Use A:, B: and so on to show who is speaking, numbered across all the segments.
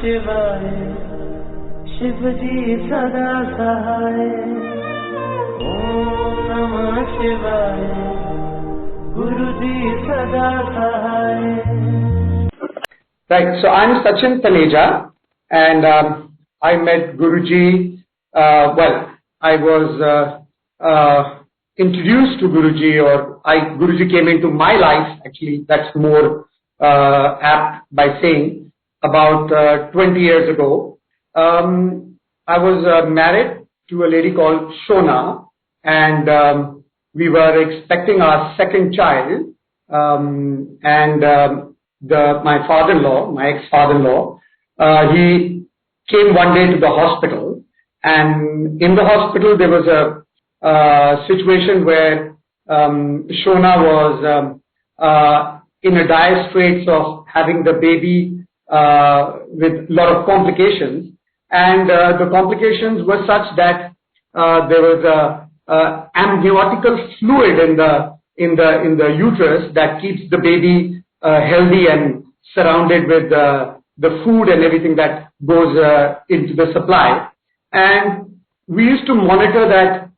A: शिवाय शिव जी सदा सहाय ओम नमः शिवाय गुरुजी सदा सहाय.
B: Right, so I'm Sachin, Taneja, and I met Guruji. I was introduced to Guruji, or Guruji came into my life. Actually, that's more apt by saying about 20 years ago. I was married to a lady called Shona, and we were expecting our second child, my father-in-law, my ex-father-in-law, he came one day to the hospital, and in the hospital there was a situation where Shona was in a dire straits of having the baby with a lot of complications, and the complications were such that there was a amniotical fluid in the uterus that keeps the baby healthy and surrounded with the food and everything that goes into the supply. And we used to monitor that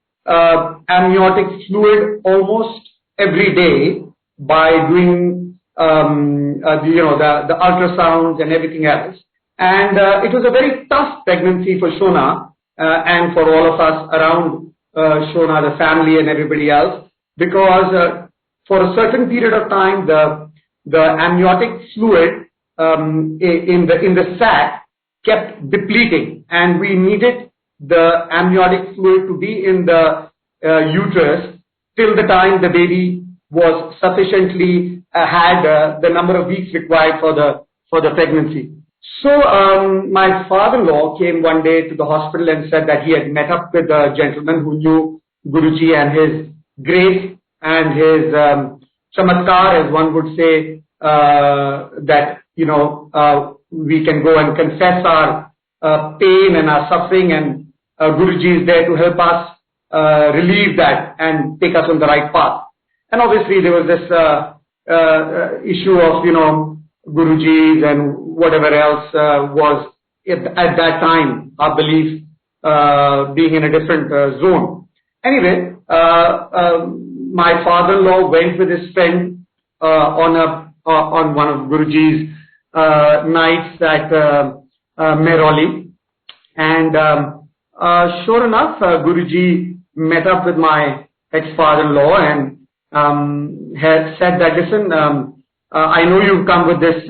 B: amniotic fluid almost every day by doing the ultrasounds and everything else. And it was a very tough pregnancy for Shona and for all of us around Shona, the family and everybody else, because for a certain period of time the amniotic fluid in the sac kept depleting, and we needed the amniotic fluid to be in the uterus till the time the baby was sufficiently had the number of weeks required for the pregnancy. So my father-in-law came one day to the hospital and said that he had met up with a gentleman who knew Guruji and his grace and his chamatkar, as one would say, that we can go and confess our pain and our suffering, and Guruji is there to help us relieve that and take us on the right path. And obviously there was this issue of Guruji's and whatever else was at that time our belief being in a different zone. Anyway, my father-in-law went with his friend on one of Guruji's nights at Mehrauli, and sure enough, Guruji met up with my ex-father-in-law and had said that, listen, I know you've come with this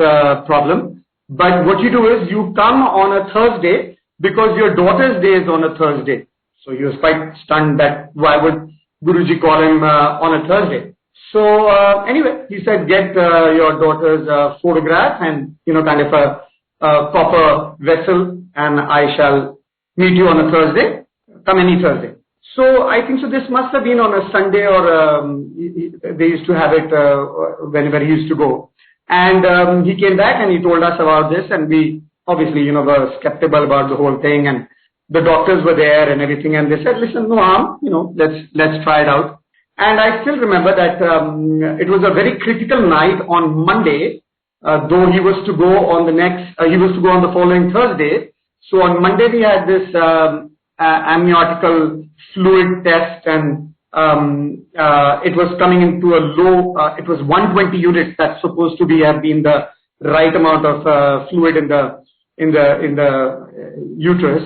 B: problem, but what you do is you come on a Thursday because your daughter's day is on a Thursday. So he was quite stunned that why would Guruji call him on a Thursday. So anyway, he said, get your daughter's photograph and kind of a proper vessel, and I shall meet you on a Thursday. Come any Thursday. So I think so this must have been on a Sunday, or they used to have it whenever he used to go. And he came back and he told us about this, and we obviously were skeptical about the whole thing, and the doctors were there and everything, and they said, listen, no harm, let's try it out. And I still remember that it was a very critical night on Monday, though he was to go on the following Thursday. So on Monday we had this amniotical fluid test, and it was coming into a low, it was 120 units. That's supposed to have been the right amount of fluid in the uterus.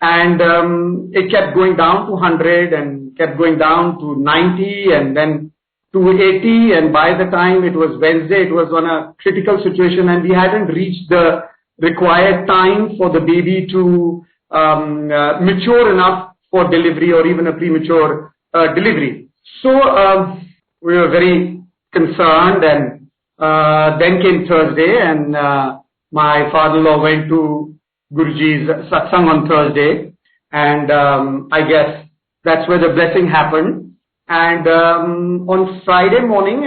B: And it kept going down to 100 and kept going down to 90 and then to 80. And by the time it was Wednesday, it was on a critical situation, and we hadn't reached the required time for the baby to mature enough for delivery or even a premature delivery. So we were very concerned, and then came Thursday, and my father-in-law went to Guruji's Satsang on Thursday, and I guess that's where the blessing happened. And on Friday morning,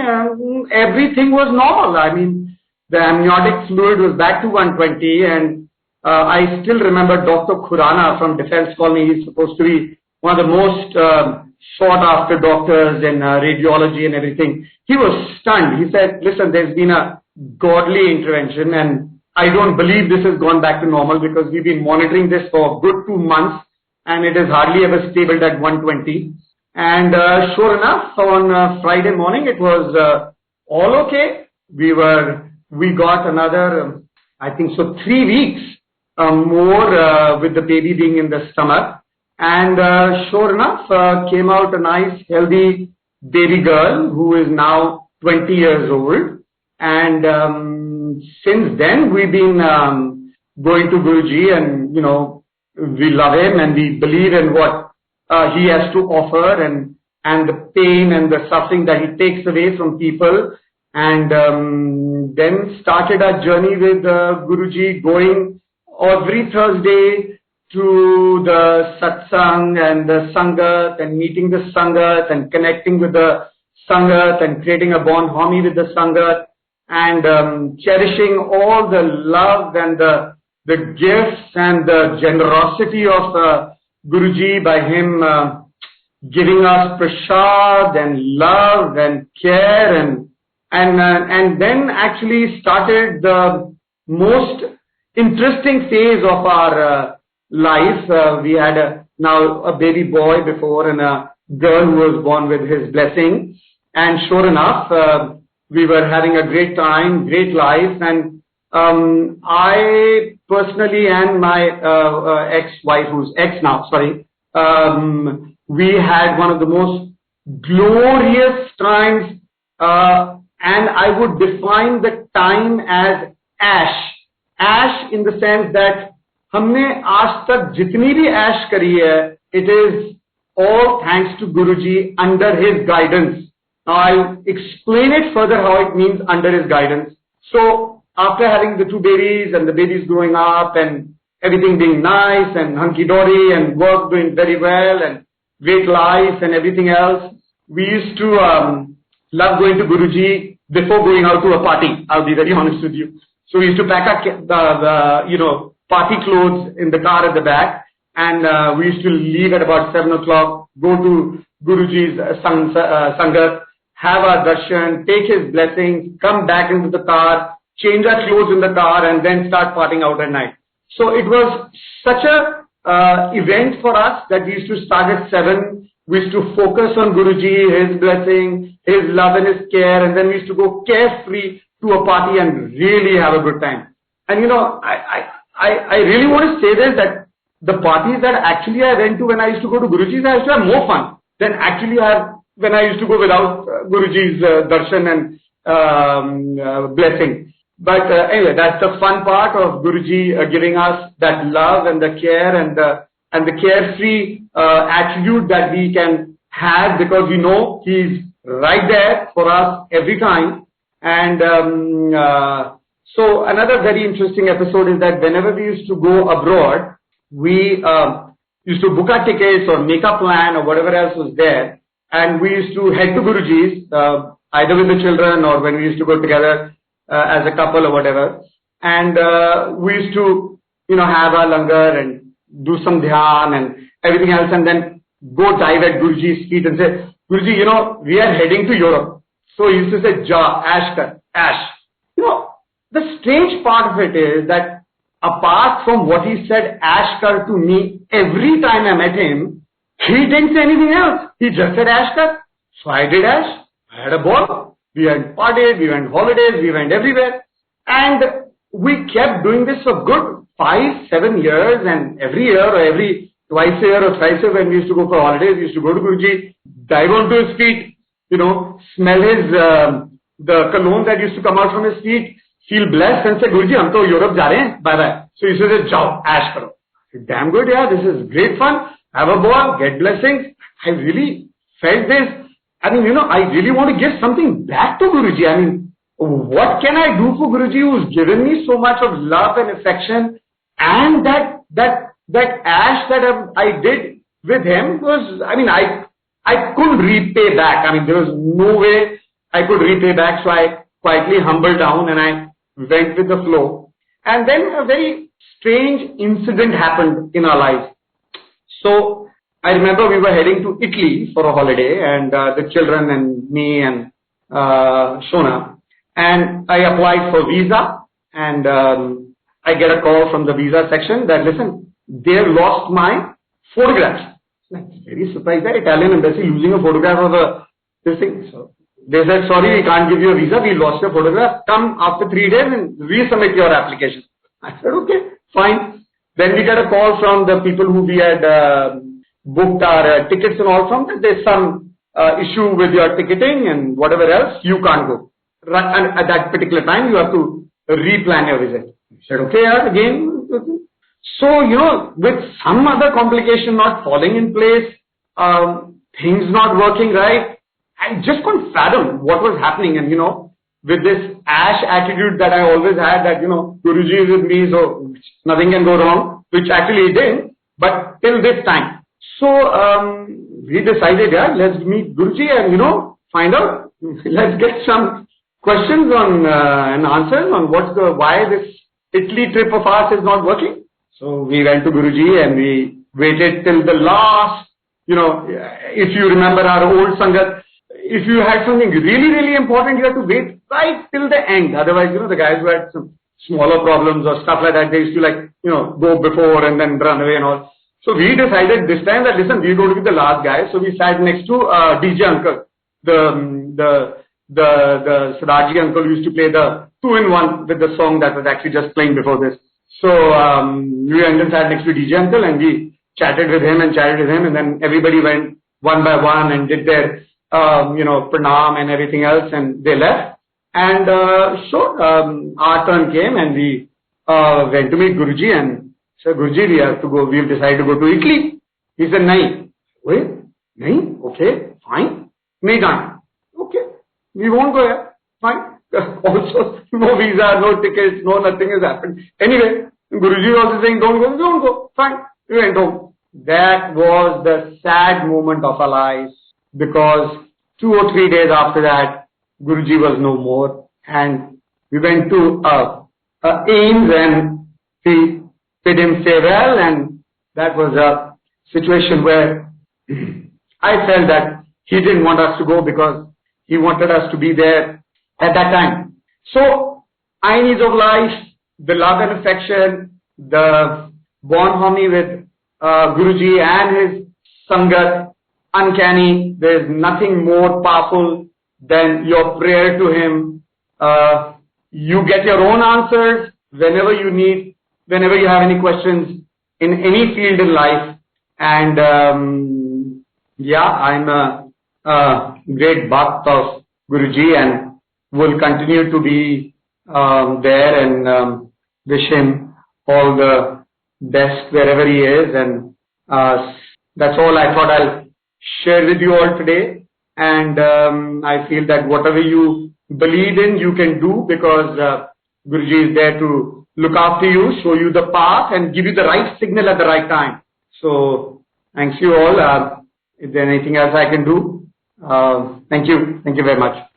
B: everything was normal. I mean, the amniotic fluid was back to 120, and I still remember Dr. Khurana from Defense Colony. He's supposed to be one of the most sought after doctors in radiology and everything. He was stunned. He said, listen, there's been a godly intervention, and I don't believe this has gone back to normal because we've been monitoring this for a good 2 months and it is hardly ever stable at 120. And sure enough, on Friday morning, it was all okay. We got another, I think so, 3 weeks more with the baby being in the stomach. And sure enough, came out a nice, healthy baby girl who is now 20 years old. And since then, we've been going to Guruji, and we love him and we believe in what he has to offer, and the pain and the suffering that he takes away from people. And then started our journey with Guruji, going every Thursday to the Satsang and the sangat, and meeting the sangat and connecting with the sangat and creating a bond harmony with the sangat, and cherishing all the love and the gifts and the generosity of Guruji by him giving us prasad and love and care, and then actually started the most interesting phase of our life. We had now a baby boy before and a girl who was born with his blessing, and sure enough, we were having a great time, great life. And I personally and my ex-wife, who's ex now, sorry, we had one of the most glorious times, and I would define the time as ash. Ash in the sense that हमने आज तक जितनी भी ऐश करी है, it is all thanks to Guruji under his guidance. Now I'll explain it further how it means under his guidance. So after having the 2 babies and the babies growing up and everything being nice and hunky-dory and work doing very well and great life and everything else, we used to love going to Guruji before going out to a party. I'll be very honest with you. So we used to pack our party clothes in the car at the back, and we used to leave at about 7 o'clock, go to Guruji's sangat, have our darshan, take his blessings, come back into the car, change our clothes in the car, and then start partying out at night. So it was such a event for us that we used to start at 7. We used to focus on Guruji, his blessing, his love and his care, and then we used to go carefree to a party and really have a good time. And I really want to say this, that the parties that actually I went to when I used to go to Guruji's, I used to have more fun than actually when I used to go without Guruji's darshan and blessing. But anyway, that's the fun part of Guruji giving us that love and the care and the carefree attribute that we can have, because we know he's right there for us every time. And so another very interesting episode is that whenever we used to go abroad, we used to book our tickets or make a plan or whatever else was there, and we used to head to Guruji's, either with the children or when we used to go together as a couple or whatever. And we used to, have our langar and do some dhyan and everything else, and then go dive at Guruji's feet and say, Guruji, we are heading to Europe. So he used to say, Ja, ash kar, ash. The strange part of it is that apart from what he said, ash kar, to me, every time I met him, he didn't say anything else. He just said ash kar. So I did ash. I had a ball. We went partied, we went holidays, we went everywhere. And we kept doing this for good 5-7 years, and every year or every twice a year or thrice a year when we used to go for holidays, we used to go to Guruji, dive onto his feet, smell his, the cologne that used to come out from his feet, feel blessed and say, Guruji, hum to Europe ja rahe hain, bye bye. So he says, jao, ash karo. Damn good, yeah, this is great fun. Have a ball, get blessings. I really felt this. I mean, I really want to give something back to Guruji. I mean, what can I do for Guruji who's given me so much of love and affection? And that ash that I did with him was, I mean, I couldn't repay back. I mean, there was no way I could repay back. So I quietly humbled down and I went with the flow. And then a very strange incident happened in our lives. So I remember we were heading to Italy for a holiday, and the children and me and Shona. And I applied for visa, and I get a call from the visa section that, listen, they have lost my photographs. Like, very surprised that Italian embassy losing a photograph of this thing. So they said, sorry, we can't give you a visa. We lost your photograph. Come after 3 days and resubmit your application. I said, okay, fine. Then we get a call from the people who we had booked our tickets and all from that. There's some issue with your ticketing and whatever else. You can't go. And at that particular time, you have to replan your visit. I said, okay, again. So, with some other complication not falling in place, things not working right, I just couldn't fathom what was happening. And, with this ash attitude that I always had that, Guruji is with me, so nothing can go wrong, which actually it didn't, but till this time. So, we decided, let's meet Guruji and, find out, let's get some questions on and answers on why this Italy trip of ours is not working. So we went to Guruji and we waited till the last, if you remember our old sangat, if you had something really, really important, you had to wait right till the end. Otherwise, the guys who had some smaller problems or stuff like that, they used to go before and then run away and all. So we decided this time that, listen, we're going to be the last guys. So we sat next to DJ uncle, the Sadaji uncle who used to play the 2-in-1 with the song that was actually just playing before this. So we went and sat next to DJ uncle and we chatted with him, and then everybody went one by one and did their pranam and everything else, and they left. And our turn came and we went to meet Guruji and said, Guruji, we've decided to go to Italy. He said, nahi. Wait, nahi? Okay, fine. Nahi done. Okay, we won't go here. Fine. Also, no visa, no tickets, no nothing has happened. Anyway, Guruji was also saying, don't go. Fine. We went home. That was the sad moment of our lives, because 2 or 3 days after that, Guruji was no more, and we went to Ames and we bid him farewell, and that was a situation where I felt that he didn't want us to go because he wanted us to be there at that time. So, ironies of life, the love and affection, the bond harmony with Guruji and his sangat, uncanny. There's nothing more powerful than your prayer to him. You get your own answers whenever you need, whenever you have any questions in any field in life. And I'm a great bhakt of Guruji and will continue to be there, and wish him all the best wherever he is. And that's all I thought I'll share with you all today. And I feel that whatever you believe in, you can do, because Guruji is there to look after you, show you the path, and give you the right signal at the right time. So, thanks you all. Is there anything else I can do? Thank you. Thank you very much.